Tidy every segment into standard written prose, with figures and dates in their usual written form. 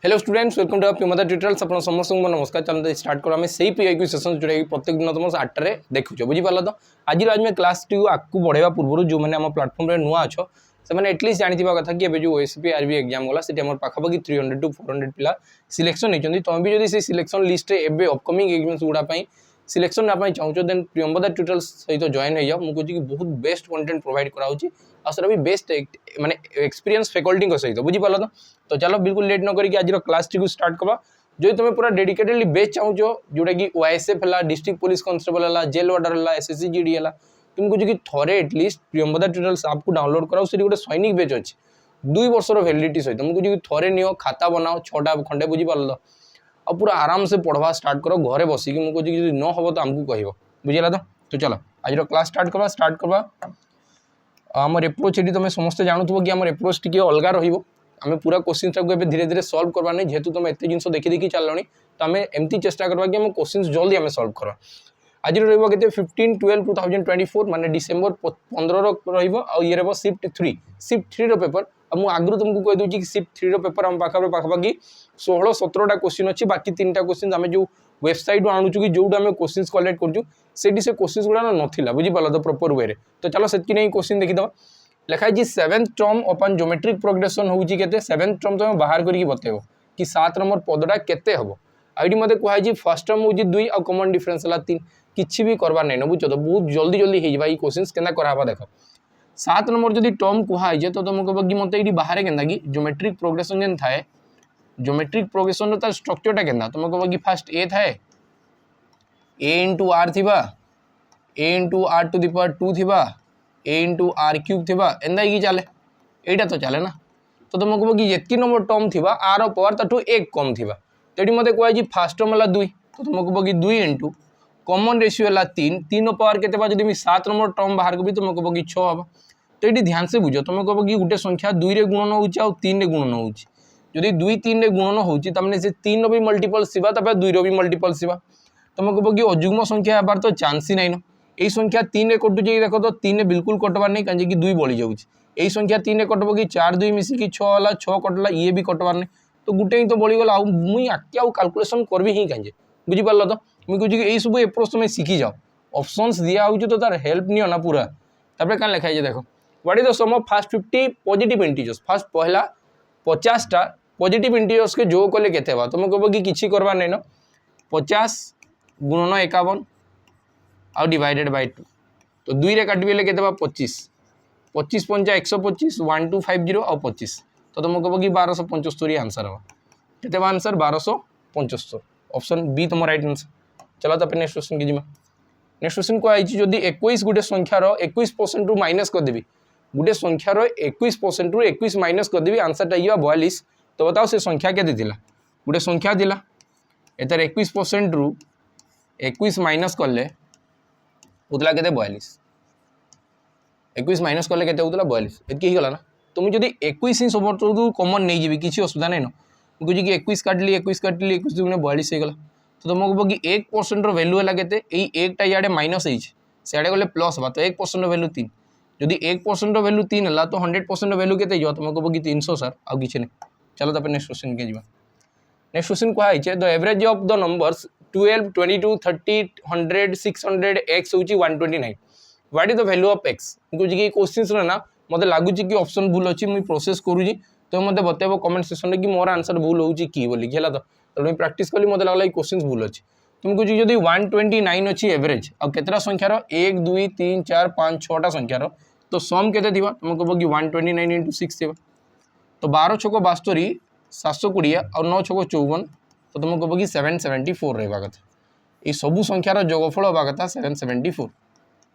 Hello students, welcome to प्रिमदा tutorials. आप समस्त को नमस्कार। चलते स्टार्ट करा से पीआईक्यू सेशन जोटा कि प्रत्येक दिन तुम 8 देखुच बुझीपार। तो आज आज क्लास टी आगे बढ़ावा पूर्व जो मैंने प्लाटफर्म नुआ अच्छ से एटलिस्ट जानी कथा कि जो ओएसपी आरबी एग्जाम गला से पाखापाखि 300 to 400 पिला सिलेक्शन होती। तुम भी जब सिलेक्शन लिस्ट में अपकमिंग एग्जाम्स गुड़ाई सिलेक्शन नापी चाहूँ देन प्रियंवदा ट्यूटोरियल्स सहित जॉइन हो जाओ। मुझे कि बहुत बेस्ट कंटेंट प्रोवाइड कराऊँगी और भी बेस्ट माने एक्सपीरियंस फैकल्टी सहित बुझीपार। तो चलो बिल्कुल लेट न करके आज क्लास टी को स्टार्ट करवा। जो तुम पूरा डेडिकेटेडली बेस्ट चाहूँ जोटा कि ओएसएफ है, डिस्ट्रिक्ट पुलिस कांस्टेबल है, जेल वार्डर है, एसएससी जीडी है, तुमको जो कि थोड़े एटलिस्ट प्रियंवदा ट्यूटोरियल्स आपको डाउनलोड कराओ। से गोटे सैनिक बैच अच्छी 2 वर्षर वैलिडिटी सहित तुमको जो थोड़े नियो खाता बनाओ 6टा खंडे बुझीपार। और पूरा आराम से पढ़वा स्टार्ट करो घरे बसिक। मुझे कि न हम तो आमको कह बुझेगा। तो चलो आज क्लास स्टार्ट करवा। आम एप्रोच ये तुम समस्त जानू कि आम एप्रोच टी अलग रमें पूरा क्वेश्चन टाक धीरे धीरे सल्व करवा नहीं। जेहेतु तुम एत जिन देखी चलनी तो आम एमती चेष्टा करवा कि क्वेश्चन जल्दी आम सल्व कर। आज रही 15/12/2024 माने डिसेम्बर 15 ये रहा शिफ्ट 3 पेपर। मुझे आगु तुमको कहीदे कि शिफ्ट 3 पेपर आम पाखापाखि 16-17टा क्वेश्चन अच्छी। बाकी 3टा क्वेश्चन आम जो वेबसाइट आणुचु कि जो आम क्वेश्चन कलेक्ट करूँ से क्वेश्चन गुड़ा नाला बुझीपार। तो प्रॉपर वे तो चलो से क्वेश्चन देखीद लिखाई 7th टर्म अपन ज्योमेट्रिक प्रोग्रेशन हूँ के 7th टर्म तुम बाहर करके बतेब कि 7 नंबर पदटा केते हम। आईडी मत कहुई फर्स्ट टर्म हूँ 2 और कॉमन डिफरेंस है 3 किसी भी करवार नहीं न बुझ। तो बहुत जल्दी जल्दी हो क्वेश्चन के करावा देख 7 नंबर जब टर्म कहुए तो तुम कह कि मत ये बाहर के ज्योमेट्रिक प्रोग्रेशन जेन थाए ज्योमेट्रिक प्रोग्रेशन तार स्ट्रक्चरटा के तुम कह कि फास्ट ए थाए a into r three a into r to the power 2 three a into are cube थी एंदा ही चले यहाँ तो चले ना। तो तुम कह कि ये नंबर टर्म थी आर पावर ताठू 1 कम थी। तो ये मत कहुई फास्ट टर्म है 2 तो तुम कह कि 2 इंटू कॉमन रेशियो है 3 पावर के जब 7 नंबर टर्म बाहर करी तुम कह कि 6 हम। तो ये ध्यान से बुझ तुम कह कि गोटे संख्या 2 रे गुणन हो 3 रे गुणन हो। जदि 2 3 रे गुणन हो से 3 भी मल्टीपल्स थी 2 भी मल्टीपल्स थी। तुम कह कि अजुग्म संख्या हबार तो चांस ही नहीं। यही संख्या 3 रे कटुचे देख तो 3 बिल्कुल कटबार नहीं कहीं 2 बढ़ी जाऊँ। यही संख्या 3 रे कटब कि 4 2 मिसिकी 6 है 6 कटला ये भी कटबार नहीं। तो गोटे ही तो बढ़ीगला मुई आके कैलकुलेसन करबी ही कहीं बुझीपार। तो मुझे कहे यही सब एप्रोच तुम शिखी जाओ ऑप्शंस दिया हो तो तार हेल्प नहीं ना पूरा। तापर क्या लिखाई है देख what is the sum of first 50 positive integers. First पहला 50टा पॉजिटिव इंटीजर्स के जो कले केते बा तुम कह कि किसी करवार नहीं ना 50 गुणन 51 आउ डिवाइडेड बाय 2 तो 2 रे काटिबेले केते बा 25 25 पंचा 125 1250 और 25 तो तुम कह कि 1275 आंसर हम केते बा आंसर 1275 ऑप्शन बी तुम राइट आंसर। चलो तो नेक्स्ट क्वेश्चन की जीमा। नेक्स्ट क्वेश्चन कहुई जदि 21 गोटे संख्यार 21% रु माइनस करदेवी गोटे संख्यार 21% रु 21 माइनस करदेवी आंसरटा ये 42 तो बताओ से संख्या के गोटे संख्या थी एतार 21% रु 21 माइनस कले होता के 42 21 माइनस कले के होता 42 एतकी ही गला ना। तो मुझे जब 21 ही सब कमन नहीं जी किसी असुविधा नहीं ना मुझे कि 21 काटली 21 दुगुणे 42 होगा। तो तुम कह कि 1% वैल्यू है के एकटा इे माइनस होड़े गले प्लस हाँ तो 1% वैल्यू 3 जदि 1% वैल्यू 3 है तो 100% वैल्यू के तुम कह कि 300 सर आउ कि नहीं। चलो तो नेक्स्ट क्वेश्चन के जीवा। नेक्स्ट क्वेश्चन कहुई the average of the numbers 12 22 30 100 600 x हूँ 129 what is the value of x। मुझे क्वेश्चन ना मत लगुच कि ऑप्शन भूल अच्छी मुझे प्रोसेस करुँगी तो मत बतेब कमेंट सेक्शन में कि मोर आंसर भूल होगी कि बोली है। तो मुझे प्राक्ट कली मत लगला क्वेश्चन भूल अच्छी तुमको जब 129 अच्छी एवरेज और केतटा संख्यार 1 2 3 4 5 6टा संख्यार तो सम के तुम कह कि 129 इंटू 6 थी तो 12 छक 72 720 और 9 छक 54 तो तुम कह कि 774 रहा कथा। ये सबू संख्यार जोगफल हवा कथा 774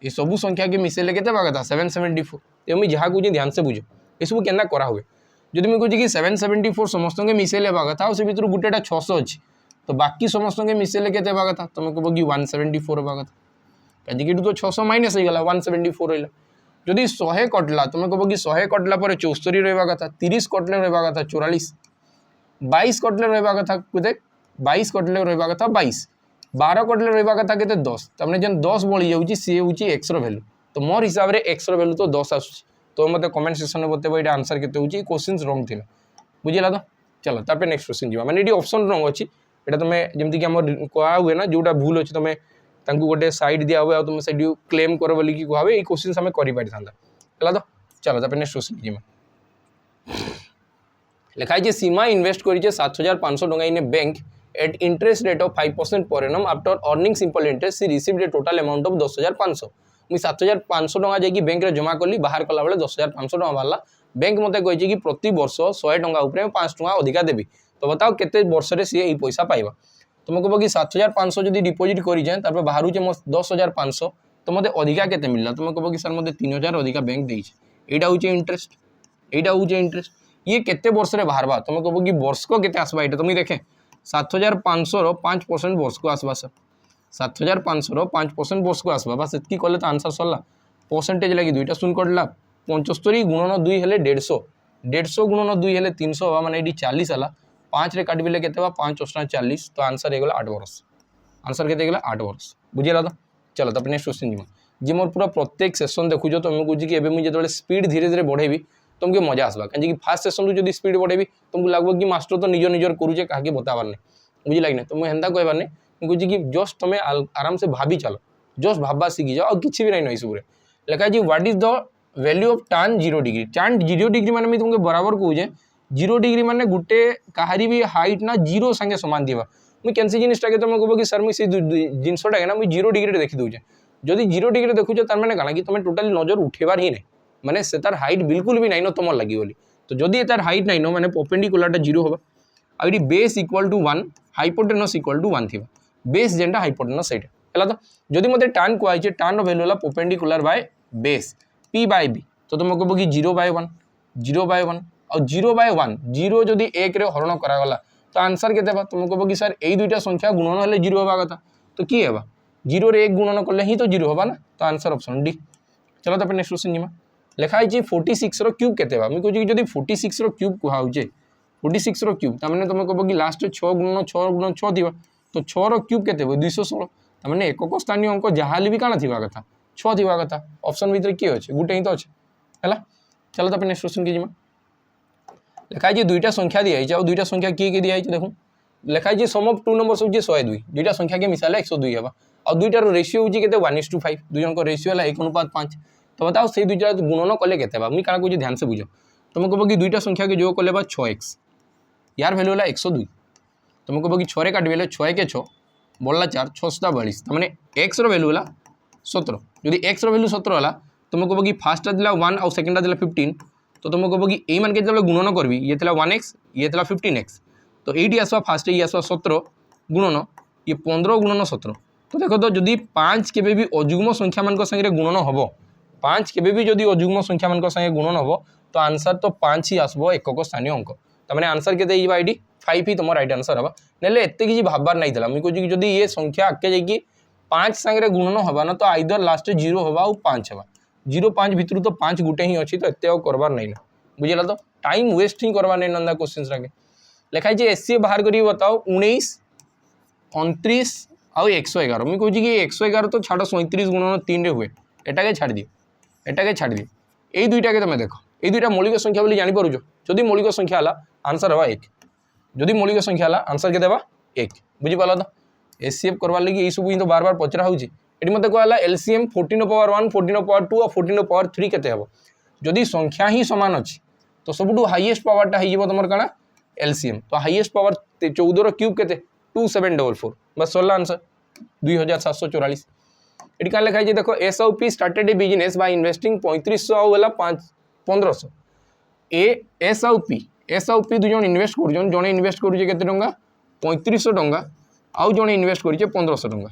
ये सबू संख्या के मिसेले के कथा 774। तो मुझे जहाँ कहे ध्यान से बुझ ये सब के करा हुए जब मुझे कहे कि 774 समस्त के मिसेले हवा कथा से भर गोटेटा 600 अच्छी तो बाकी समस्त के मिसेले के कथा तुम कह कि 174 हवा कथा कहीं तो 600 माइनस हो गला 174 रहा। जदि 100 कटला तुम कह कि 100 कटला 74 रहा कथा 30 कटले रहा कथा 44 22 कटले रहा कथा के 22 कटले रहा कथा 22 12 कटले रहा कथा के 10 तमें जेन 10 बढ़ी जाऊँगी सी हूँ एक्स वैल्यू तो मोर हिसाब से एक्स वैल्यू तो 10 आस तो मत कमेंट सेक्शन में बतेब ये आंसर के क्वेश्चन रंग थी बुझेगा। तो चलो तापर नेक्स्ट क्वेश्चन जी मैंने ये ऑप्शन रंग अच्छी एटा तुम जमीक कह हुए ना जोटा भूल अच्छे तुम गोटे साइड दिया हुए तुम से क्लेम कर बोल कह ये क्वेश्चन आम कर तो चलो तापर नेक्स्ट क्वेश्चन जी लिखाई सीमा इन्वेस्ट कर 7,500 टका in a bank at interest rate of 5% per annum after earning simple interest she received a total amount of 10,500 मुझे 7,500 टका जाकि बैंक रे जमा कली बाहर कला बेले 10,500 टका बाहर बैंक मत कही कि प्रति वर्ष 100 टका उपर 5 टका अधिका देवी तो बताओ केते वर्ष रे सी पैसा पाइबा तुम कह कि 7,500 जब डिपोजिट कर बाहर 10,500 तो मत अधिका केते मिलला तुम कह कि सर मत 3,000 अधिका बैंक देइछे एटा होचे इंटरेस्ट एटा होचे इंटरेस्ट ये केते वर्ष रे बाहरबा तुम कह कि वर्ष को केते आसबा एटा तुम देखे 7,500 रो 5% वर्ष को आसबा सर 7,500 रो 5% वर्ष को आसबा बस इतकी कले तो आंसर सरला परसेंटेज लगी दुईटा शून्य कटला 75 गुणन 2 हेले 150 150 गुणन 2 हेले 300 हवा माने एडी 40 हला 5 रे काटबिले केते बा 5 × 40 तो आंसर हे गला 8 वर्ष आंसर केते गला 8 वर्ष बुझिला तो चलो तब नेक्स्ट क्वेश्चन जी मोर पूरा प्रत्येक सेशन देखु जो तुमको कि एबे मुझे जेतबे स्पीड धीरे धीरे बढ़ेबी तुमके मजा आसबा कहीं फास्ट सेशन जो स्पीड बढ़ेबी तुमको लगभग कि मास्टर तो निजर निजर करूचे कहा बताबार नहीं बुझिल कि तुम हेन्ता कहबार नहीं मुझे कि जस्ट तुम आराम से भाभी चलो जस्ट भाबा सीखी जाओ और किसी भी नहीं नई सब लिखा जी what is the value of tan 0 degree tan 0 degree माने मैं तुमको बराबर कहूचे 0 डिग्री माने गुटे कहारी भी हाइट ना 0 संगे समान दिवा मुझे कैंसी जिनटा के तुम कह कि सर मुझे जिनटा ना मुझे 0 डिग्री देखी दूचे जदि 0 डिग्री देखुचे तार माने काना कि तुम टोटाली नजर उठेबार ही नहीं माने से तार हाइट बिल्कुल भी नहीं न तुम लगी बोली तो जदि तार हाइट नहीं न माने परपेंडिकुलर 0 होगा आ base equal to 1 hypotenuse equal to 1 थी बेस जेनटा हाइपोटेनस सही है तो जदि मत टान कहुई टान वैल्यू है perpendicular by base p by b तो तुम कह कि 0/1 0/1 और 0/1 0 जदि 1 रे हरण करागला तो आंसर के तुम कह कि सर यही दुईटा संख्या गुणन हेले 0 होगा कथा तो किए है 0 रे 1 गुणन कले ही तो 0 होगा ना तो आंसर ऑप्शन डी चलो तापर नेक्स्ट क्वेश्चन जीमा लिखाई 46 रो क्यूब केते बा मैं कहूँ कि 46 रो क्यूब कहुचे 46 रो क्यूब तमाने तुम कह कि लास्ट 6 × 6 × 6 थी तो 6 रो क्यूब केते 216 तमाने एकक स्थानीय अंक जहाँ भी काना थिबा कथा 6 थिबा कथा ऑप्शन भीतर किए अच्छे गुटे ही तो अच्छे है चलो तापर नेक्स्ट क्वेश्चन की लिखाई दुईटा संख्या दिखाई और दुईटा संख्या किए दिखाई देखो लिखाई सम ऑफ 2 नंबर्स हो 102 दुईटा संख्या के मिसाले 102 है और दुईटार रेशियो होती 1:5 दुई जन रेशियो है 1:5 तो बताओ से दुईटा गुणन कले के मुझे क्या कह ध्यान से बुझ तुम कह कि दुईटा संख्या के जो कले 6x यार भैल्यू है 102 तुम कह कि 6 रे काटे 6 के 6 बढ़ला 4 642 तमाने x रो वैल्यू है 17 जदि x रो वैल्यू 17 है तुम कह कि फास्ट दिला 1 और सेकेंडा दिला 15 तो तुम कह कि यही मान के जो गुणन करबी ये 1x ये 15x तो ये आसवा फास्ट ये आसवा 17 गुणन ये 15 गुणन 17 तो देखो तो जदि 5 के भी अजुग्म संख्या मान संगे गुणन हम 5 के भी जदि अजुग्म संख्या मान संगे गुणन हम तो आंसर तो 5 ही आसबो एकक स्थानीय अंक तमाने आंसर के ये 5 ही तुम राइट आंसर हम ना एत किसी भाबार नहीं था मुझे कहूँ जदि ये संख्या आगे जाकि 5 सांगे गुणन हवा ना तो आइदर लास्ट 0 हवा और 5 हवा 0 5 भितर तो 5 गुटे ही अच्छी तो एत करबार नहीं ना बुझेगा तो टाइम वेस्ट ही करवार नहीं नंदा क्वेश्चन रखे लिखाई एससीए बाहर करी बताओ 19 29 आउ 111 मुझे कहूँ कि 111 तो छाड़ 37 गुणन 3 रे हुए एटाके छाड़ दियो एटाके छाड़ दियो यही दुईटा के तुम देखो ये दुईटा मौलिक संख्या बोली जानीपार जदि मौलिक संख्या है आंसर हवा 1 जदि मौलिक संख्या है आंसर के देवा 1 बुझीपार तो एससीएफ करवार लगी यही सब तो बार बार पचरा होती मत कहला एलसीएम 14/1 14/2 और 14/3 केते हम जदि संख्या ही सामान अच्छी तो सबुठू हाईएस्ट पावरटा हो तुम क्या एलसीएम तो हाईएस्ट पावर 14 रो क्यूब केते 2744 बस सरला आंसर 2744 ये क्या लिखाई देखो SOP started A business by investing 3500 आउला 1500 एसओपी दुई जन इन्वेस्ट कर जड़े इन्वेस्ट करुचे केते टंका 3500 टंका आउ जड़े इन्वेस्ट करुचे 1500 टंका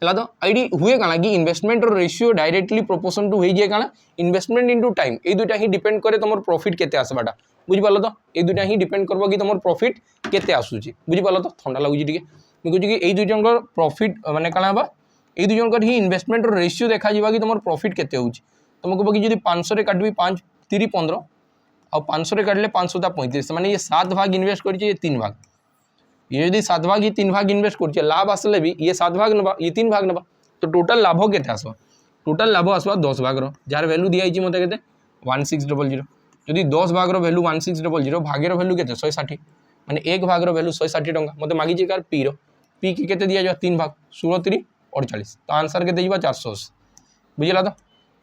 है तो ये हुए क्या कि investment ratio directly proportion to हो जाए क्या इन्वेस्टमेंट इनटू टाइम ये दुईटा ही डिपेंड करे तुम प्रॉफिट केते आसबाटा बुझीपार तो ये दुईटा ही डिपेंड करबो कि तुम प्रॉफिट केते आसूची बुझीपार तो ठंडा लगुच टे मुझे कहूँ कि दुई जन प्रॉफिट माने क्या हम ये दुई जन ही इन्वेस्टमेंट रेशियो देखा कि तुम प्रॉफिट केते होउची तुम कह कि 500 रे काटबी 5 3 15 और 500 रे काटले 500 35 माने ये 7 भाग इन्वेस्ट कर 3 भाग ये यदि 7 भाग ही 3 भाग इन्वेस्ट कर लाभ आसले भी ये 7 भाग नवा ये 3 भाग नवा तो टोटल लाभ केते आसवा टोटल लाभ आसवा 10 भाग जार वैल्यू दिखाई मत के 1600 जदि 10 भाग वैल्यू 1600 भाग्यर वैल्यू के 160 माने 1 भाग वैल्यू 160 टंका मते मागी कार पी रो पी की केते दिया जा 3 भाग 16 3 48 तो आंसर के देबा 480 बुझिला तो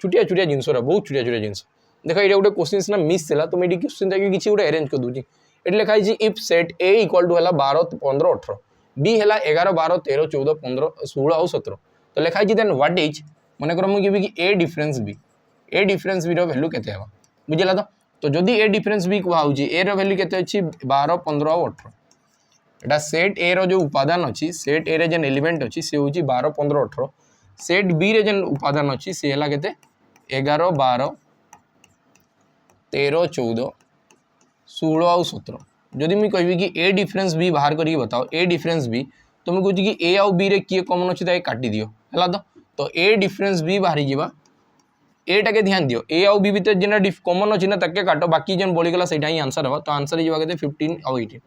छुटिया छुटिया जिंस बहुत छुटिया छुटिया जिंस देख ये गोटे क्वेश्चन ना मिस थला तो मैं क्वेश्चन देखि किछि गोटे अरेंज कर दूची एट लिखा है if set A equal to है 12 15 18 बी है 11 12 13 14 15 16 और 17 तो लिखा है देन व्हाट इज मन कर मुझे कि ए डिफरेंस बी वैल्यू केते हेबा बुझिला तो जदि ए डिफरेंस बी कहूँ ए वैल्यू केते अछि 12 15 और 18 एटा सेट ए रो जो उपादान अछि सेट ए रे जेन एलिमेंट अछि से होची 12 15 18 सेट बी रे जेन उपादान अछि से हला केते 11 12 13 14 16 और 17 जदि मुझे कहबी कि ए डिफरेंस बी बाहर करके बताओ ए डिफरेंस बी तो मुझे कहूँ कि ए आउ बी रे किए कॉमन अच्छी तो काटी दियो है तो ए डिफरेंस बी बाहरी जावा ए टाके ध्यान दियो ए आउ बी भीतर जेना कॉमन अच्छी ना ताके काटो बाकी जेन बोलीगला सेटा ही आंसर हम तो आंसर जावा के 15 और 18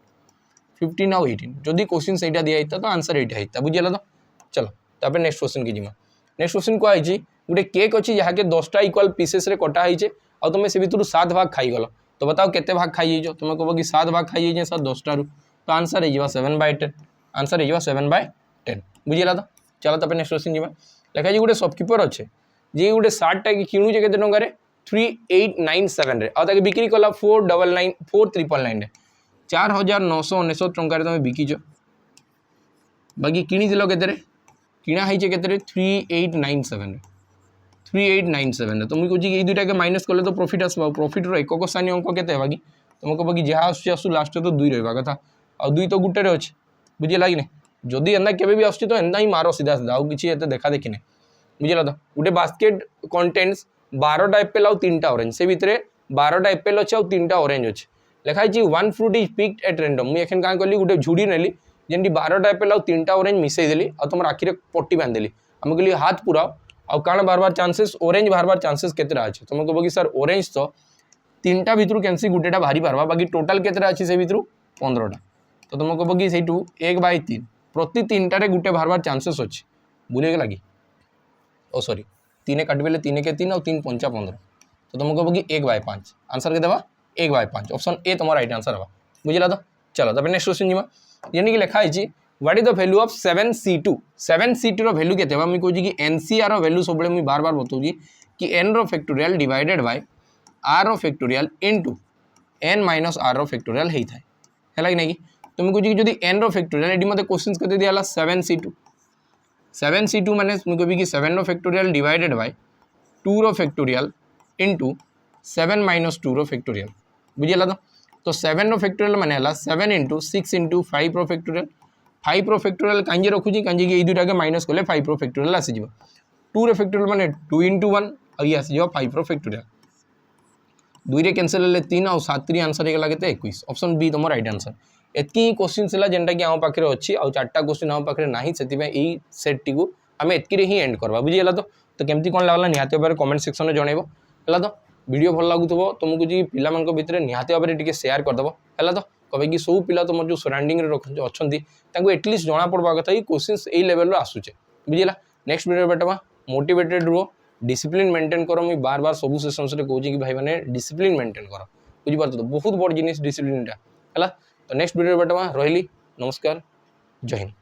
15 और 18 जदि क्वेश्चन सेटा दिया तो आंसर एटा होता बुझिला तो चलो तापर नेक्स्ट क्वेश्चन की जिमा नेक्स्ट क्वेश्चन को आई गोटे केक अच्छी जहाँ के 10टा इक्वल पीसेस रे कटा होइछे आ तुम से भितर 7 भाग खाई गल तो बताओ केते भाग खाई जाइछ तुम कहबो कि 7 भाग खाई जाइछ सर 10टा रु तो आंसर है 7/10 आंसर है 7/10 बुझिला तो चलो तापर नेक्स्ट क्वेश्चन जिमा लिखा गोटे शॉपकीपर अच्छे जे गोटे सार्टा कि किणुचे केते टंका रे 3897 रे आ ताके बिक्री कला 4999 रे 4999 टंका रे तुम बिकिछ बाकी किणी दिलो केते रे किणा हैचे केते रे 3897 रे 3897 तो मुझे कहूँ कि दुईटा के माइनस कले तो प्रॉफिट आसवा प्रॉफिट रो एकक स्थानीय अंक केते हेबा कि तुम कहबो कि जहाँ आसु लास्ट तो 2 रहबा कथा आ 2 तो गुटे रे अछि बुझिला कि नै जदि एंदा केबे भी आसु तो एंदा ही मारो सीधा सीधा आ किछि एते देखा देखि नै बुझिला तो गोटे बास्केट कंटेन्स 12टा एप्पल आ 3टा ऑरेंज से भितरे 12टा एप्पल अछि आ 3टा ऑरेंज अछि लिखा है one fruit is picked at random मुझे एखन का कली गोटे झुड़ी नेली जेंटी 12टा एप्पल आ 3टा ऑरेंज मिसई देली आ तुम आखिरे पट्टी बांध देली हम कहली हाथ पुराओ आ काण बार बार चांसेस ऑरेंज बार बार चांसेस केतरा अछि तुम कहबो कि सर ऑरेंज तो 3टा भितरु कैंसी गुटेटा भारी पारबा बाकी टोटल केतरा अछि से भितरु 15टा तो तुम कहबो कि सेठू 1/3 प्रति 3टा रे गुटे बार बार चांसेस अछि बुझे गेला कि ओ सॉरी 3 काट बेले 3 के 3 और 3 5 15 तो तुम कहबो कि 1/5 आंसर के देबा 1/5 ऑप्शन ए तुम राइट आंसर हवा बुझिला तो चलो तब नेक्स्ट क्वेश्चन जिमा यानी कि लिखा है what is the value of 7c2 रो वैल्यू केते बा मी कहू कि एनसीआर रो वैल्यू सब मैं बार बार बताऊ कि n रो फैक्टोरियल डिवाइडेड बाय r रो factorial into n minus r रो फैक्टोरियल हेई थाए हैला कि नहीं तो मैं कहू कि जदी n रो फैक्टोरियल एडी मते क्वेश्चंस केते दियाला 7c2 माने मैं कहबी कि 7 रो फैक्टोरियल डिवाइडेड बाय 2 रो फैक्टोरियल इनटू 7 माइनस 2 रो फैक्टोरियल बुझिला तो 7 रो फैक्टोरियल माने हला 7 × 6 × 5 रो फैक्टोरियल 5 रो फैक्टोरियल कांजे रखुची कांजे कि ए दुटा के माइनस कले 5 रो फैक्टोरियल आसी जिवो 2 रो फैक्टोरियल माने 2 × 1 और ये आसी जिवो 5 रो फैक्टोरियल 2 रे कैंसिल ले 3 और 7 3 आंसर हे गेला केते 21 ऑप्शन बी तुम राइट आंसर एतकी क्वेश्चन सिला जेंटा कि हम पाखरे अछि और 4टा क्वेश्चन हम पाखरे नाही सेति में ई सेट टी को हमें एतकी रे ही एंड करबा बुझियला तो केमती कोन लागला निहाते बारे कमेंट सेक्शन में जणेबो हला तो वीडियो भल लागुथबो तुमको जी पिला मन को भितर निहाते बारे टिके शेयर कर दबो हला तो कबे कि सब पिला तुम जो सराउंडिंग रे अछंती तांको एटलीस्ट जाना पड़बा कथा ई क्वेश्चंस ए लेवल रो आसुचे बुझिला नेक्स्ट वीडियो बेटवा मोटिवेटेड रो डिसिप्लिन मेंटेन करो मी बार बार सब सेशंस रे कहूची कि भाई माने डिसिप्लिन मेंटेन करो बुझि पारतो तो बहुत बड़ जिनिस डिसिप्लिन टा हला तो नेक्स्ट वीडियो बेटवा रहली नमस्कार जय हिंद।